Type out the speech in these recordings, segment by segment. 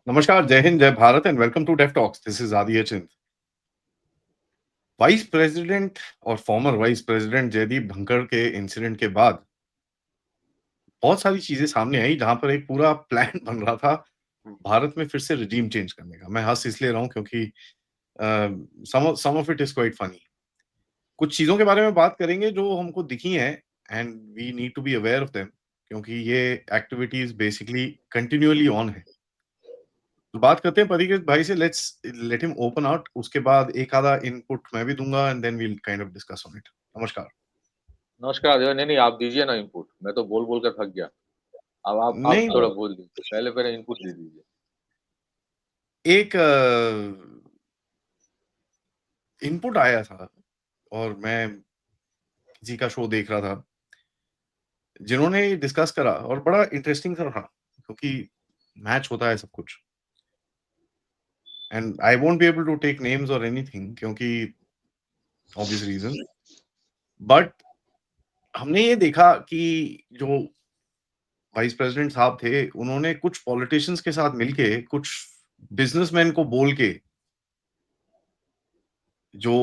नमस्कार, जय हिंद, जय Bharat and welcome to Def Talks. This is Aadi Chint. Vice president और former vice president Jaideep Dhankhar के इंसिडेंट के बाद बहुत सारी चीजें सामने आई जहां पर एक पूरा प्लान बन रहा था भारत में फिर से रिजीम चेंज करने का। मैं हंस इसलिए रहा हूं क्योंकि some of it is quite funny. कुछ चीजों के बारे में बात करेंगे जो हमको दिखी हैं and we need to be aware of them, क्योंकि ये एक्टिविटीज बेसिकली कंटिन्यूअली ऑन है। तो बात करते हैं परिकृत भाई से। Let's let him open out. उसके बाद एक आधा इनपुट मैं भी दूंगा and then we'll kind of discuss on it. नमस्कार। नमस्कार अजय। नहीं नहीं, आप दीजिए ना इनपुट। मैं तो बोल बोल कर थक गया। अब आप नहीं, थोड़ा बोल दीजिए, पहले पहले इनपुट दे दीजिए। एक इनपुट आया था और मैं किसी का शो देख रहा था जिन्होंने डिस्कस करा और बड़ा इंटरेस्टिंग सा रहा, क्योंकि मैच होता है सब कुछ and I won't be able to take names और एनीथिंग क्योंकि ऑब्वियस रीजन। बट हमने ये देखा कि जो वाइस प्रेसिडेंट साहब थे, उन्होंने कुछ पॉलिटिशियंस के साथ मिलके, कुछ बिजनेसमैन को बोल के, जो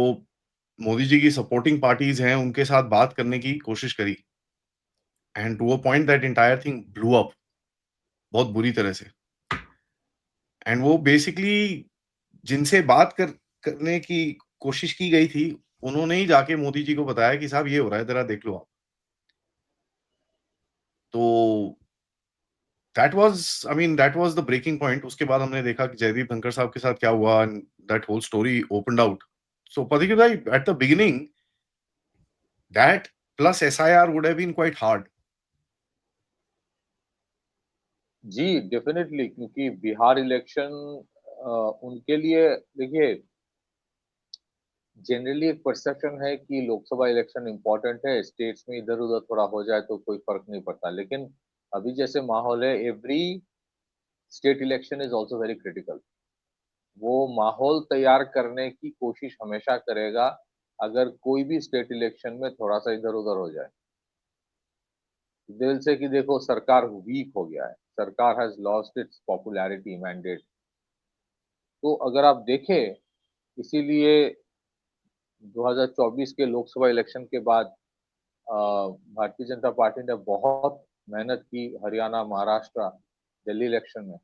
मोदी जी की सपोर्टिंग पार्टीज हैं, उनके साथ बात करने की कोशिश करी and to a point that entire thing blew up बहुत बुरी तरह से। एंड वो बेसिकली जिनसे बात करने की कोशिश की गई थी, उन्होंने ही जाके मोदी जी को बताया कि साहब ये हो रहा है, जरा देख लो आप। तो that was the breaking point. उसके बाद हमने देखा कि जयदीप धनखड़ साहब के साथ क्या हुआ and that whole story opened out. So particularly भाई, at the beginning that plus SIR would have been quite hard. जी डेफिनेटली, क्योंकि बिहार इलेक्शन उनके लिए, देखिए, जनरली एक परसेप्शन है कि लोकसभा इलेक्शन इम्पोर्टेंट है, स्टेट्स में इधर उधर थोड़ा हो जाए तो कोई फर्क नहीं पड़ता। लेकिन अभी जैसे माहौल है, every state election is also very critical. वो माहौल तैयार करने की कोशिश हमेशा करेगा अगर कोई भी स्टेट इलेक्शन में थोड़ा सा इधर उधर हो जाए। दिल से कि देखो, सरकार वीक हो गया है, सरकार has lost its popularity mandate. तो अगर आप देखें, इसीलिए 2024 के लोकसभा इलेक्शन के बाद भारतीय जनता पार्टी ने बहुत मेहनत की हरियाणा, महाराष्ट्र, दिल्ली इलेक्शन में।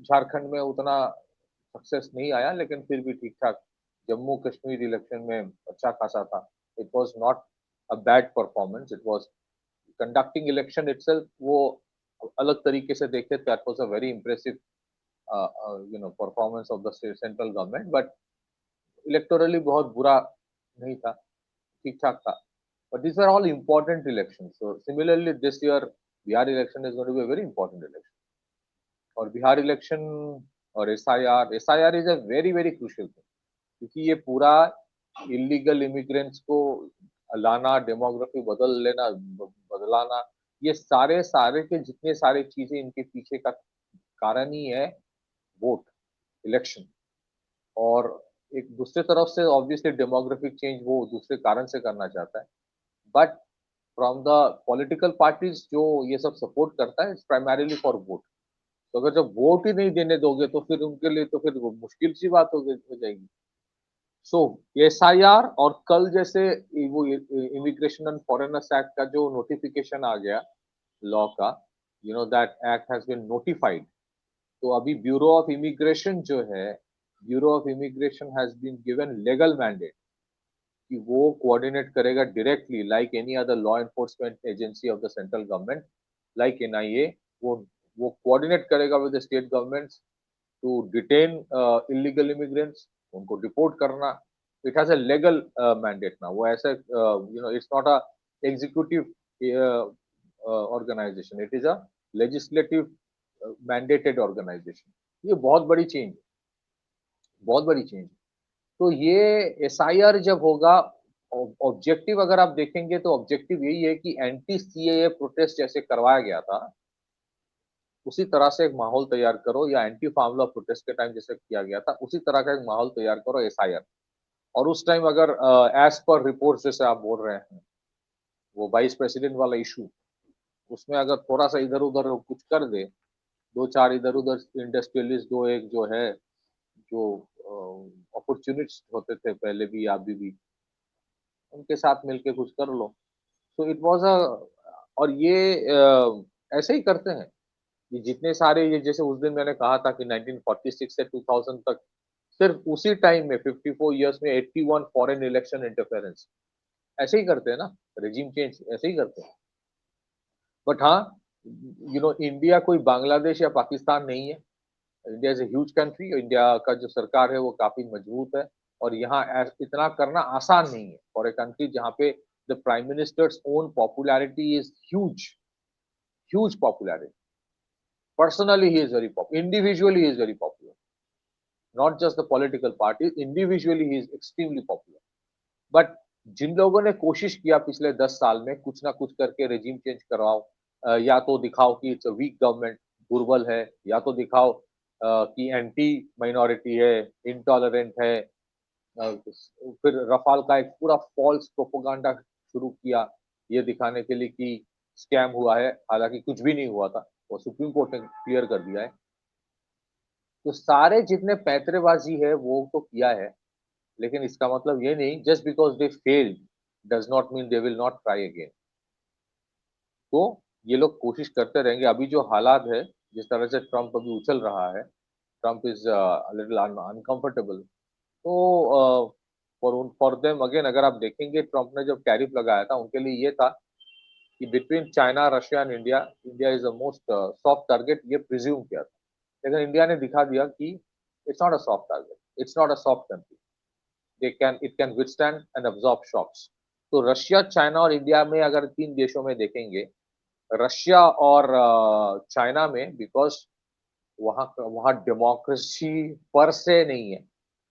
झारखंड में उतना सक्सेस नहीं आया, लेकिन फिर भी ठीक ठाक। जम्मू कश्मीर इलेक्शन में अच्छा खासा था। It was not a bad performance, it was conducting election itself. वो अलग तरीके से देखे, that was a very impressive performance of the central government. But electorally बहुत बुरा नहीं था, ठीक ठाक था। But this are all important election. So similarly this year Bihar election is going to be a very important election. और Bihar election और SIR is a very very crucial thing, क्योंकि ये पूरा इलीगल इमिग्रेंट्स को लाना, डेमोग्राफी बदल लेना, बदलाना, ये सारे सारे के जितने सारे चीजें इनके पीछे का कारण ही है वोट, इलेक्शन। और एक दूसरे तरफ से ऑब्वियसली डेमोग्राफिक चेंज वो दूसरे कारण से करना चाहता है। But from the political parties जो ये सब सपोर्ट करता है, इट्स प्राइमरीली फॉर वोट। तो अगर जब वोट ही नहीं देने दोगे तो फिर उनके लिए तो फिर वो मुश्किल सी बात हो जाएगी। सो एसआईआर और कल जैसे वो इमिग्रेशन एंड फॉरेनर्स एक्ट का जो नोटिफिकेशन आ गया लॉ का, that act has been notified. तो अभी ब्यूरो ऑफ इमिग्रेशन जो है, bureau of immigration has been given legal mandate कि वो कोऑर्डिनेट करेगा directly like any other law enforcement agency of the central government, like NIA. वो coordinate करेगा with the state governments to detain illegal immigrants, उनको deport करना। It has a legal mandate ना। वो ऐसे it's not a executive organization, it is a legislative mandated organisation. ये बहुत बड़ी चेंज, बहुत बड़ी चेंज। तो ये एसआईआर जब होगा, ऑब्जेक्टिव अगर आप देखेंगे तो ऑब्जेक्टिव यही है कि एंटी सीएए प्रोटेस्ट जैसे करवाया गया था, उसी तरह से एक माहौल तैयार करो, या एंटी फार्म लॉ प्रोटेस्ट के टाइम जैसे किया गया था उसी तरह का एक माहौल तैयार करो एसआईआर। और उस टाइम अगर एज पर रिपोर्ट जैसे आप बोल रहे हैं, वो वाइस प्रेसिडेंट वाला इशू, उसमें अगर थोड़ा सा इधर उधर कुछ कर दे, दो चार इधर उधर इंडस्ट्रियलिस्ट, दो एक जो है, जो अपॉर्चुनिस्ट होते थे पहले भी अभी भी, उनके साथ मिलके कुछ कर लो। सो इट वाज अ, और ये ऐसे ही करते हैं। ये जितने सारे, ये जैसे उस दिन मैंने कहा था कि 1946 से 2000 तक सिर्फ उसी टाइम में 54 इयर्स में 81 फॉरेन इलेक्शन इंटरफेरेंस, ऐसे ही करते हैं ना, रेजिम चेंज ऐसे ही करते हैं। बट हाँ, इंडिया कोई बांग्लादेश या पाकिस्तान नहीं है। India is a huge country. India का जो सरकार है वो काफी मजबूत है, और यहाँ इतना करना आसान नहीं है फॉर ए कंट्री जहाँ पे the prime minister's own popularity is huge, huge popularity. Personally he is very popular, individually he is very popular, not just the political party, individually he is extremely popular. But जिन लोगों ने कोशिश किया पिछले 10 साल में कुछ ना कुछ करके रेजिम चेंज करवाओ, या तो दिखाओ कि इट्स अ वीक गवर्नमेंट, दुर्बल है, या तो दिखाओ कि एंटी माइनॉरिटी है, इंटॉलरेंट है, फिर रफाल का एक पूरा फॉल्स प्रोपोगंडा शुरू किया ये दिखाने के लिए कि स्कैम हुआ है, हालांकि कुछ भी नहीं हुआ था, वो सुप्रीम कोर्ट ने क्लियर कर दिया है। तो सारे जितने पैंतरेबाजी है वो तो किया है, लेकिन इसका मतलब ये नहीं just because they failed does not mean they will not try again. तो ये लोग कोशिश करते रहेंगे। अभी जो हालात है, जिस तरह से ट्रम्प अभी उछल रहा है, ट्रम्प इज लिटिल अनकंफर्टेबल। तो फॉर देम अगेन, अगर आप देखेंगे ट्रम्प ने जब टैरिफ लगाया था उनके लिए ये था कि between China, Russia and India, India is the most soft target, ये प्रिज्यूम किया था। लेकिन इंडिया ने दिखा दिया कि it's not a soft target, it's not a soft country, they can it can withstand and absorb shocks। तो Russia, China और इंडिया में अगर तीन देशों में देखेंगे, रशिया और चाइना में, बिकॉज वहाँ वहाँ डेमोक्रेसी पर से नहीं है,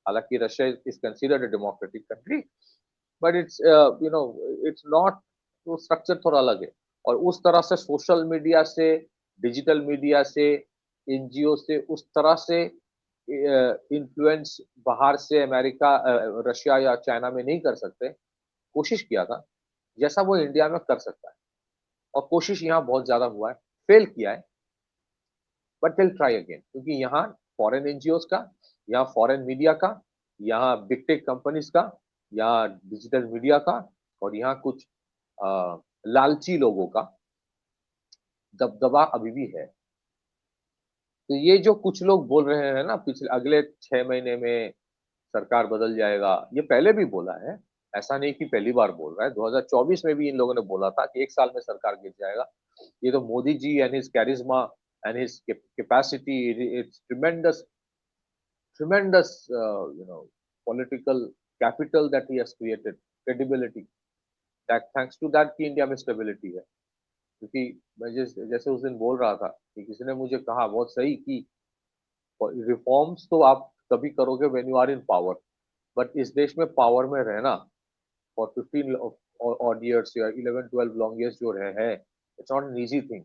हालांकि Russia is considered a democratic country, but it's it's not, तो स्ट्रक्चर थोड़ा अलग है। और उस तरह से सोशल मीडिया से, डिजिटल मीडिया से, एनजीओ से, उस तरह से इन्फ्लुएंस बाहर से अमेरिका, रशिया या चाइना में नहीं कर सकते। कोशिश किया था जैसा वो इंडिया में कर सकता है, और कोशिश यहाँ बहुत ज्यादा हुआ है, फेल किया है, बट विल ट्राई अगेन, क्योंकि यहाँ फॉरेन एनजीओ का, यहाँ फॉरेन मीडिया का, यहाँ बिग टेक कंपनीज का, यहाँ डिजिटल मीडिया का, और यहाँ कुछ लालची लोगों का दबदबा अभी भी है। तो ये जो कुछ लोग बोल रहे हैं ना, पिछले अगले 6 महीने में सरकार बदल जाएगा, ये पहले भी बोला है, ऐसा नहीं कि पहली बार बोल रहा है। 2024 में भी इन लोगों ने बोला था कि 1 साल में सरकार गिर जाएगा। ये तो Modi ji and his charisma and his capacity, it's tremendous, tremendous political capital that he has created, credibility, that thanks to that कि इंडिया में स्टेबिलिटी है। क्योंकि मैं जैसे उस दिन बोल रहा था कि किसी ने मुझे कहा बहुत सही कि रिफॉर्म्स तो आप तभी करोगे when you are in power, but इस देश में पावर में रहना फॉर 15 ऑड इयर्स या 11-12 लॉन्ग इयर्स जो रहे हैं, it's not an easy thing.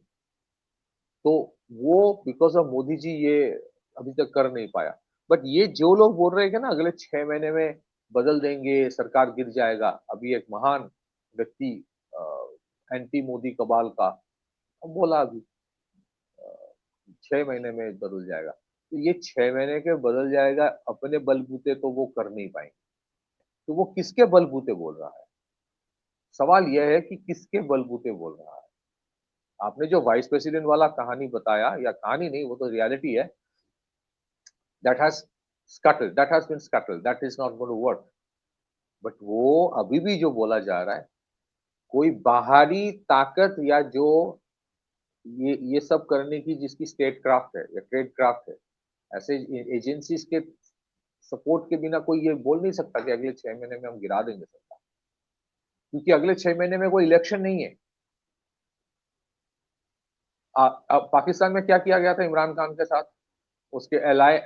तो वो बिकॉज ऑफ मोदी जी ये अभी तक कर नहीं पाया। बट ये जो लोग बोल रहे हैं ना अगले 6 महीने में बदल देंगे, सरकार गिर जाएगा, अभी एक महान व्यक्ति एंटी मोदी कबाल का बोला अभी 6 महीने में बदल जाएगा। तो ये 6 महीने के बदल जाएगा अपने बलबूते तो वो कर नहीं पाएंगे। तो वो किसके बलबूते बोल रहा है, सवाल यह है कि किसके बलबूते बोल रहा है। आपने जो वाइस प्रेसिडेंट वाला कहानी बताया, या कहानी नहीं, वो तो रियलिटी है, that has scuttled, that has been scuttled, that is not going to work। But वो अभी भी जो बोला जा रहा है, कोई बाहरी ताकत या जो ये सब करने की जिसकी स्टेट क्राफ्ट है या ट्रेड क्राफ्ट है, ऐसे एजेंसीज के सपोर्ट के बिना कोई ये बोल नहीं सकता कि अगले 6 महीने में हम गिरा देंगे सरकार, क्योंकि अगले 6 महीने में कोई इलेक्शन नहीं है। पाकिस्तान में क्या किया गया था इमरान खान के साथ, उसके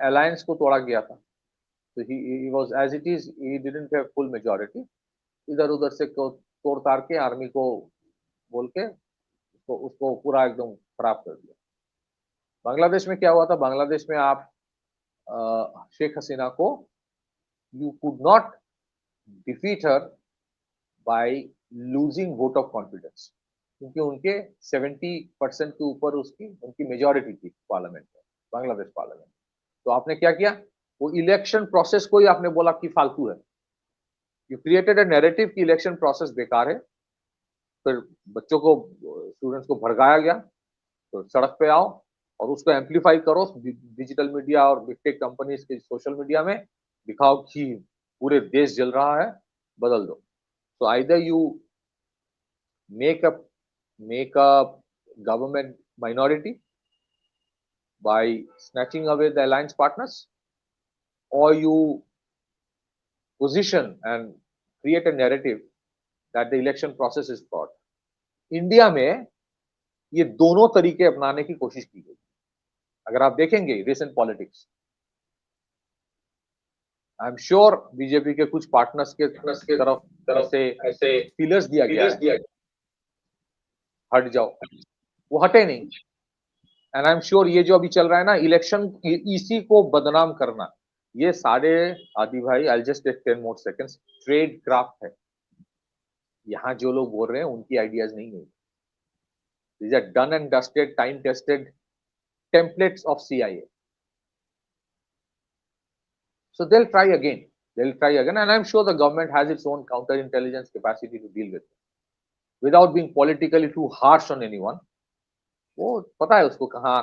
अलायंस को तोड़ा गया था। तो he was as it is, he didn't have full majority, इधर उधर से तोड़ ताड़ के आर्मी को बोल के उसको पूरा एकदम खराब कर दिया। बांग्लादेश में क्या हुआ था, बांग्लादेश में आप शेख हसीना को, you could not defeat her by losing vote of confidence। क्योंकि उनके 70% के ऊपर उनकी मेजोरिटी थी पार्लियामेंट में, बांग्लादेश पार्लियामेंट। तो आपने क्या किया, वो इलेक्शन प्रोसेस को ही आपने बोला कि फालतू है। यू क्रिएटेड अ नैरेटिव कि इलेक्शन प्रोसेस बेकार है, फिर बच्चों को, स्टूडेंट्स को भड़काया गया, तो सड़क पे आओ और उसको एम्पलीफाई करो डिजिटल मीडिया और बिग टेक कंपनीज के सोशल मीडिया में, दिखाओ कि पूरे देश जल रहा है, बदल दो। So either you make a make a government minority by snatching away the alliance partners, or you position and create a narrative that the election process is fraud. India में ये दोनों तरीके अपनाने की कोशिश की गई। अगर आप देखेंगे recent politics, I am sure BJP के कुछ पार्टनर्स के तरफ ऐसे फीलर्स दिया गया है, हट जाओ, वो हटे नहीं। एंड आई एम श्योर ये जो अभी चल रहा है ना इलेक्शन, इसी को बदनाम करना, ये सारे, आदि भाई, I just take 10 more seconds, tradecraft है। यहाँ जो लोग बोल रहे हैं उनकी आइडियाज नहीं है, these are done and dusted, time tested templates of CIA. So they'll try again, and I'm sure the government has its own counterintelligence capacity to deal with it without being politically too harsh on anyone. वो पता है उसको कहाँ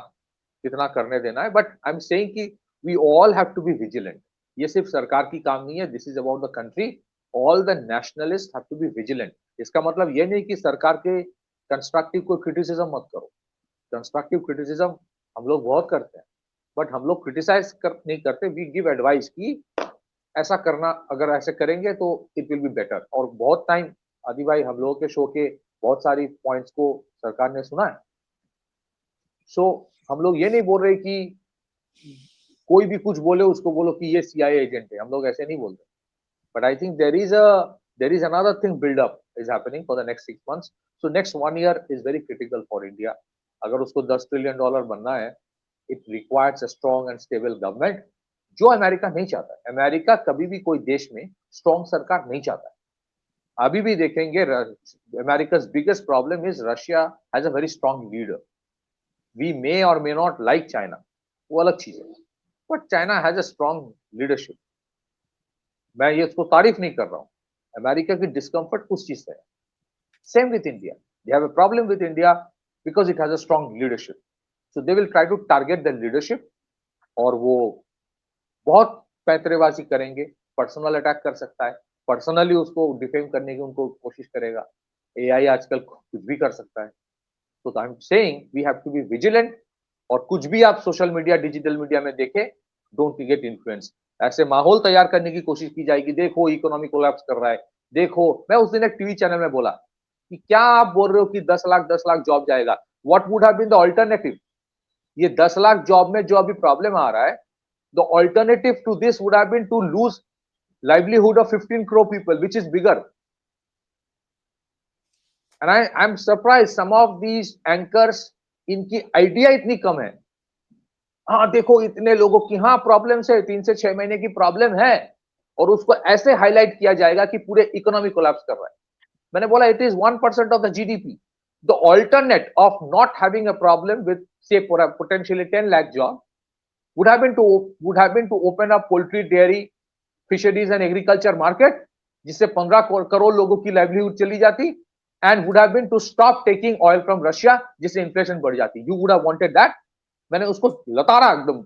कितना करने देना है, but I am saying कि we all have to be vigilant. ये सिर्फ सरकार की काम नहीं है, this is about the country, all the nationalist have to be vigilant. इसका मतलब ये नहीं कि सरकार के कंस्ट्रक्टिव को क्रिटिसिज्म मत करो, कंस्ट्रक्टिव क्रिटिसिज्म हम लोग बहुत करते हैं, बट हम लोग क्रिटिसाइज नहीं करते, वी गिव एडवाइस कि ऐसा करना, अगर ऐसे करेंगे तो इट विल बी बेटर। और बहुत टाइम, आदि भाई, हम लोगों के शो के बहुत सारी पॉइंट्स को सरकार ने सुना है। सो हम लोग ये नहीं बोल रहे कि कोई भी कुछ बोले उसको बोलो कि ये सीआईए एजेंट है, हम लोग ऐसे नहीं बोलते। But I think there is another thing build up is happening for the next 6 months। So next 1 year is very critical for India. अगर उसको $10 trillion बनना है, it requires a strong and stable government, जो America नहीं चाहता है। America कभी भी कोई देश में स्ट्रॉन्ग सरकार नहीं चाहता है। अभी भी देखेंगे, America's biggest problem is Russia has a very strong leader. We may और मे नॉट लाइक चाइना, वो अलग चीज है, but China has a strong leadership. मैं ये उसको तारीफ नहीं कर रहा हूँ, अमेरिका की डिस्कम्फर्ट उस चीज से है। Same with India, they have a problem with India because it has a strong leadership. So they will try to target the leadership, और वो बहुत पैंतरेबाजी करेंगे, पर्सनल अटैक कर सकता है, पर्सनली उसको डिफेम करने की उनको कोशिश करेगा। एआई आजकल कुछ भी कर सकता है। तो I am saying we have to be vigilant, और कुछ भी आप सोशल मीडिया, डिजिटल मीडिया में देखें, डोंट गेट इन्फ्लुएंस। ऐसे माहौल तैयार करने की कोशिश की जाएगी, देखो इकोनॉमी कोलैप्स कर रहा है, देखो। मैं उस दिन एक टीवी चैनल में बोला कि क्या आप बोल रहे हो कि 10 लाख जॉब जाएगा, what would have been the alternative? ये 10 लाख जॉब में जो अभी प्रॉब्लम आ रहा है, the alternative to this would have been to lose livelihood of 15 crore people, which is bigger. And I'm surprised some of these anchors, इनकी idea इतनी कम है। हाँ देखो इतने लोगों की हाँ प्रॉब्लम है, 3 से 6 महीने की प्रॉब्लम है, और उसको ऐसे हाईलाइट किया जाएगा कि पूरे इकोनॉमी कोलैप्स कर रहा है। मैंने बोला it is 1% of the GDP. The alternate of not having a problem with say potentially 10 lakh job would have been to open up poultry, dairy, fisheries and agriculture market, जिससे 15 करोड़ लोगों की लाइवलीहुड चली जाती, and would have been to stop taking oil from Russia, जिससे inflation बढ़ जाती। You would have wanted that. मैंने उसको लताड़ा एकदम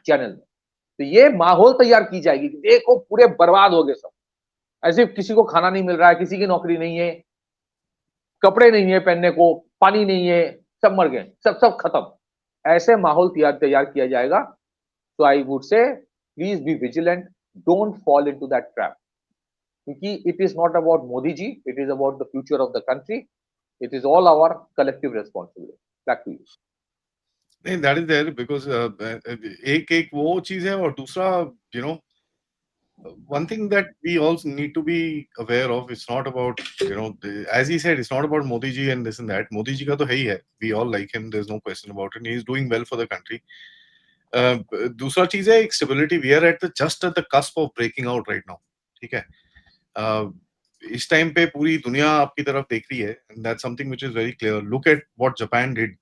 चैनल में। तो ये माहौल तैयार की जाएगी कि देखो पूरे बर्बाद हो गए सब, ऐसे किसी को खाना नहीं मिल रहा है, किसी की नौकरी नहीं है, कपड़े नहीं है पहनने को, पानी नहीं है, सब मर गए, सब खत्म। ऐसे माहौल तैयार किया जाएगा। तो I would say please be vigilant, don't fall into that trap, क्योंकि it is not about Modi ji, it is about the future of the country, it is all our collective responsibility. Back to you. नहीं, that is there because एक वो चीज है, और दूसरा, you know, one thing that we also need to be aware of, it's not about, you know, as he said, it's not about Modi ji and this and that. Modi ji का तो है ही है, we all like him, there's no question about it, he is doing well for the country. दूसरा चीज है एक stability, we are at the just at the cusp of breaking out right now, ठीक है। इस टाइम पे पूरी दुनिया आपकी तरफ देख रही है, and that's something which is very clear. Look at what Japan did.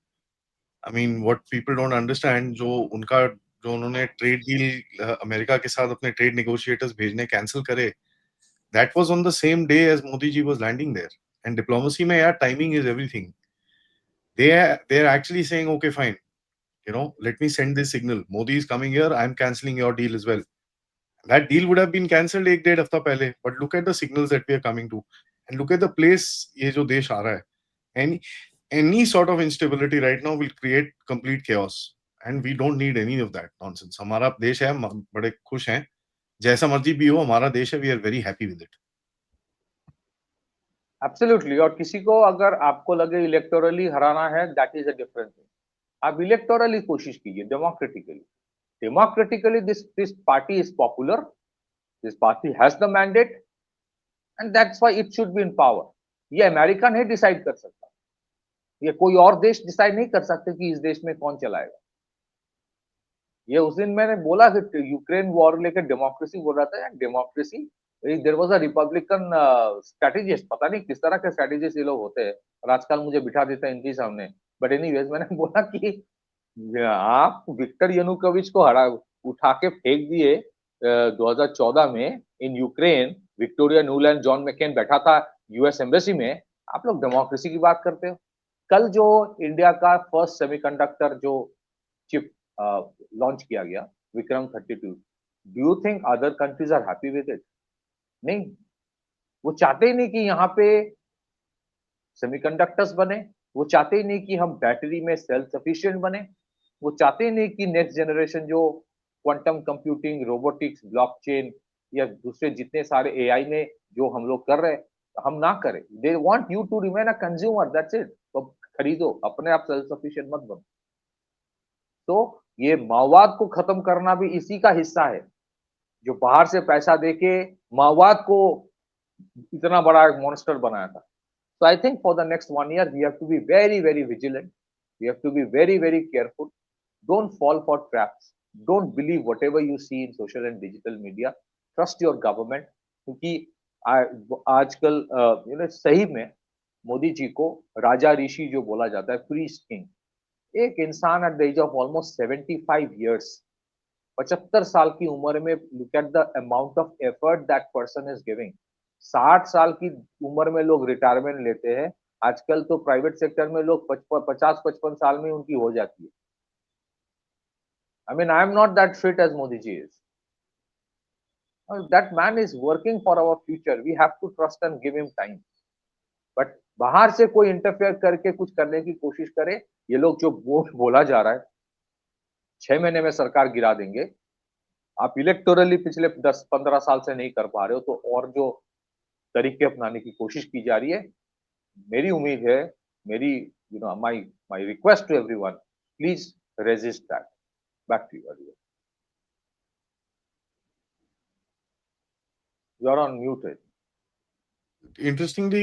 I mean what people don't understand, जो उन्होंने ट्रेड डील अमेरिका के साथ अपने ट्रेड नेगोशिएटर्स भेजने कैंसिल करे, that was on the same day as Modi ji was landing there. And diplomacy में यार timing is everything. they are actually saying, okay, fine, let me send this signal. Modi is coming here, I'm canceling your deal as well. That deal would have been cancelled एक डेढ़ हफ्ता पहले, but look at the signals that we are coming to, and look at the place ये जो देश आ रहा है. Any sort of instability right now will create complete chaos, and we don't need any of that nonsense. हमारा देश है, हम बड़े खुश हैं, जैसा मर्जी भी हो हमारा देश है, we are very happy with it. Absolutely. और किसी को अगर आपको लगे इलेक्टोरली हराना है, that is a different thing. आप इलेक्टोरली कोशिश कीजिए, democratically this party is popular, this party has the mandate, and that's why it should be in power. ये अमेरिका नहीं डिसाइड कर सकता, ये कोई और देश डिसाइड नहीं कर सकते कि इस देश में कौन चलाएगा. ये उस दिन मैंने बोला कि यूक्रेन वॉर लेकर डेमोक्रेसी बोल रहा था. Democracy, there was a Republican strategist, पता नहीं किस तरह के स्ट्रेटेजिस्ट ये लोग होते हैं, और आजकल मुझे बिठा देते हैं इनके सामने. बट एनीवेज, मैंने बोला कि आप विक्टर यानुकोविच को उठा के फेंक दिए 2014 में in Ukraine. Victoria Nuland, John McCain बैठा था यूएस एम्बेसी में. आप लोग डेमोक्रेसी की बात करते हो. कल जो इंडिया का फर्स्ट सेमीकंडक्टर जो चिप लॉन्च किया गया, Vikram 32, do you think other countries are happy with it? नहीं. वो चाहते ही नहीं कि यहाँ पे सेमीकंडक्टर्स बने, वो चाहते ही नहीं कि हम बैटरी में सेल्फ सफिशिएंट बने, वो चाहते ही नहीं कि नेक्स्ट जनरेशन जो क्वांटम कंप्यूटिंग, रोबोटिक्स, ब्लॉकचेन या दूसरे जितने सारे एआई में जो हम लोग कर रहे हैं, हम ना करें. They want you to remain a consumer, that's it. तो खरीदो, अपने आप सेल्फ सफिशिएंट मत बनो. तो ये माओवाद को खत्म करना भी इसी का हिस्सा है, जो बाहर से पैसा देके माओवाद को इतना बड़ा एक मॉन्स्टर बनाया था. So I think for the next 1 year, we have to be very, very vigilant. We have to be very, very careful. Don't fall for traps. Don't believe whatever you see in social and digital media. Trust your government. क्योंकि आजकल सही में मोदी जी को राजा ऋषि जो बोला जाता है, priest king. एक इंसान at the age of almost 75 years, 75 साल की उम्र में, look at the amount of effort that person is giving. 60 साल की उम्र में लोग रिटायरमेंट लेते हैं. आजकल तो प्राइवेट सेक्टर में लोग 50-55 साल में उनकी हो जाती है. I mean, I am not that fit as Modi ji is. That man is working for our future. We have to trust and give him time. But बाहर से कोई इंटरफेयर करके कुछ करने की कोशिश करे, ये लोग जो बोला जा रहा है 6 महीने में सरकार गिरा देंगे, आप इलेक्टोरली पिछले 10-15 साल से नहीं कर पा रहे हो, तो और जो तरीके अपनाने की कोशिश की जा रही है, मेरी उम्मीद है, मेरी my request to everyone, please resist that. Back to you. You are on muted. Interestingly,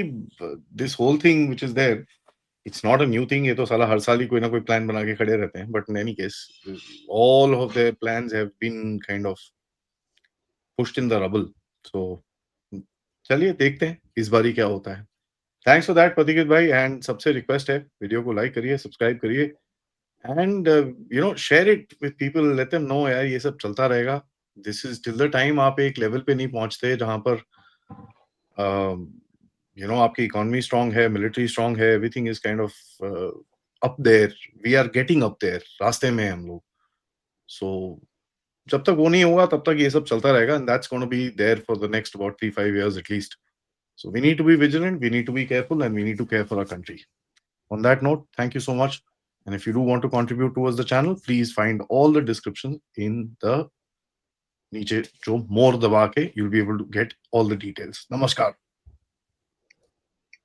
this whole thing which is there, it's not a new thing. ये तो साला हर साल ही कोई ना कोई प्लान बना के खड़े रहते हैं. But in any case, all of their plans have been kind of pushed in the rubble. So चलिए देखते हैं इस बारी क्या होता है. Thanks for that, पथिकृत भाई. एंड सबसे रिक्वेस्ट है, वीडियो को लाइक करिए, सब्सक्राइब करिए, and share it with people. Let them know यार, ये सब चलता रहेगा. This is till the time आप एक लेवल पे नहीं पहुंचते जहां पर आपकी इकोनॉमी स्ट्रांग है, मिलिट्री स्ट्रांग है, everything is kind of up there. We are getting up there, रास्ते में हैं हम लोग. सो जब तक वो नहीं होगा तब तक ये सब चलता रहेगा, and that's gonna be there for the next about 3-5 years at least. So we need to be vigilant, we need to be careful, and we need to care for our country. On that note, thank you so much. And if you do want to contribute towards the channel, please find all the descriptions in the नीचे जो more दबा के you'll be able to get all the details. Namaskar.